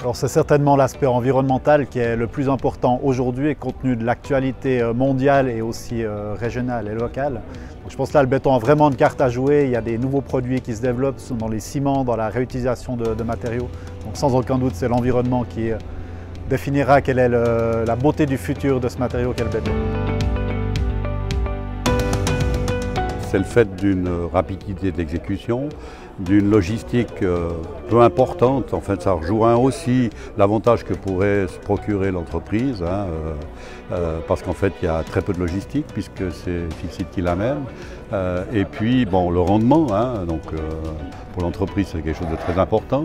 Alors c'est certainement l'aspect environnemental qui est le plus important aujourd'hui compte tenu de l'actualité mondiale et aussi régionale et locale. Donc je pense que là le béton a vraiment une carte à jouer, il y a des nouveaux produits qui se développent dans les ciments, dans la réutilisation de matériaux. Donc sans aucun doute c'est l'environnement qui définira quelle est la beauté du futur de ce matériau qu'est le béton. C'est le fait d'une rapidité d'exécution, d'une logistique peu importante. En fait, ça rejoint aussi l'avantage que pourrait se procurer l'entreprise, parce qu'en fait, il y a très peu de logistique puisque c'est Fixit qui l'amène. Et puis, bon, le rendement, donc pour l'entreprise, c'est quelque chose de très important.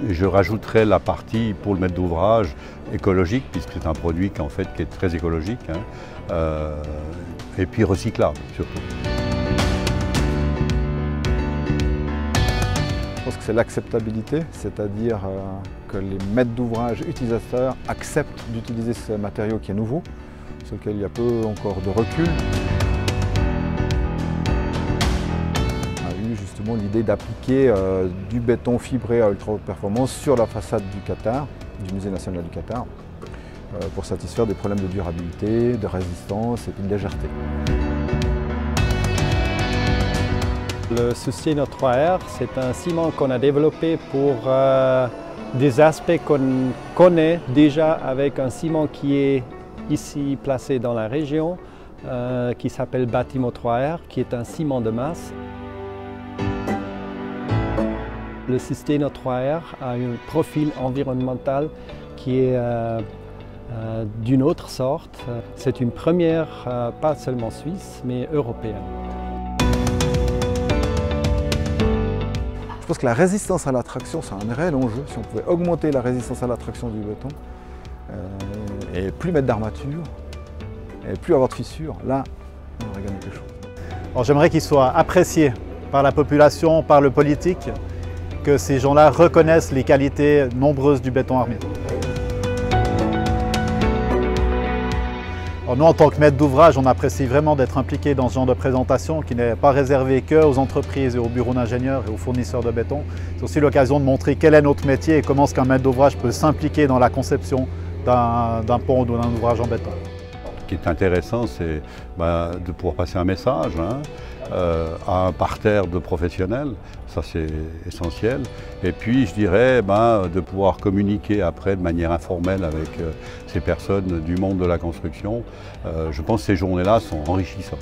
Je rajouterais la partie pour le maître d'ouvrage écologique, puisque c'est un produit qui est très écologique. Et puis recyclable surtout. Je pense que c'est l'acceptabilité, c'est-à-dire que les maîtres d'ouvrage utilisateurs acceptent d'utiliser ce matériau qui est nouveau, sur lequel il y a peu encore de recul. On a eu justement l'idée d'appliquer du béton fibré à ultra haute performance sur la façade du Qatar, du Musée national du Qatar, pour satisfaire des problèmes de durabilité, de résistance et puis de légèreté. Le Susteno 3R, c'est un ciment qu'on a développé pour des aspects qu'on connaît déjà avec un ciment qui est ici placé dans la région, qui s'appelle Batimo 3R, qui est un ciment de masse. Le Susteno 3R a un profil environnemental qui est d'une autre sorte. C'est une première, pas seulement suisse, mais européenne. Je pense que la résistance à la traction, c'est un réel enjeu. Si on pouvait augmenter la résistance à la traction du béton, et plus mettre d'armature, et plus avoir de fissures, là, on aurait gagné quelque chose. Alors j'aimerais qu'il soit apprécié par la population, par le politique, que ces gens-là reconnaissent les qualités nombreuses du béton armé. Alors nous, en tant que maître d'ouvrage, on apprécie vraiment d'être impliqué dans ce genre de présentation qui n'est pas réservé qu'aux entreprises et aux bureaux d'ingénieurs et aux fournisseurs de béton. C'est aussi l'occasion de montrer quel est notre métier et comment est-ce qu'un maître d'ouvrage peut s'impliquer dans la conception d'un pont ou d'un ouvrage en béton. Ce qui est intéressant, c'est de pouvoir passer un message à un parterre de professionnels, ça c'est essentiel. Et puis je dirais de pouvoir communiquer après de manière informelle avec ces personnes du monde de la construction. Je pense que ces journées-là sont enrichissantes.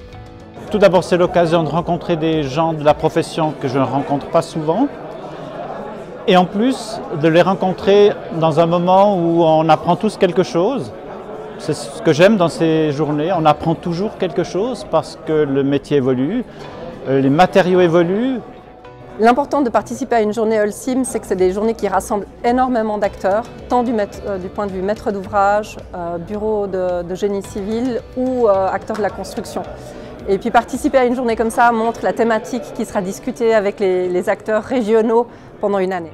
Tout d'abord, c'est l'occasion de rencontrer des gens de la profession que je ne rencontre pas souvent. Et en plus, de les rencontrer dans un moment où on apprend tous quelque chose. C'est ce que j'aime dans ces journées, on apprend toujours quelque chose parce que le métier évolue, les matériaux évoluent. L'important de participer à une journée Holcim, c'est que c'est des journées qui rassemblent énormément d'acteurs, tant du point de vue maître d'ouvrage, bureau de génie civil ou acteurs de la construction. Et puis participer à une journée comme ça montre la thématique qui sera discutée avec les acteurs régionaux pendant une année.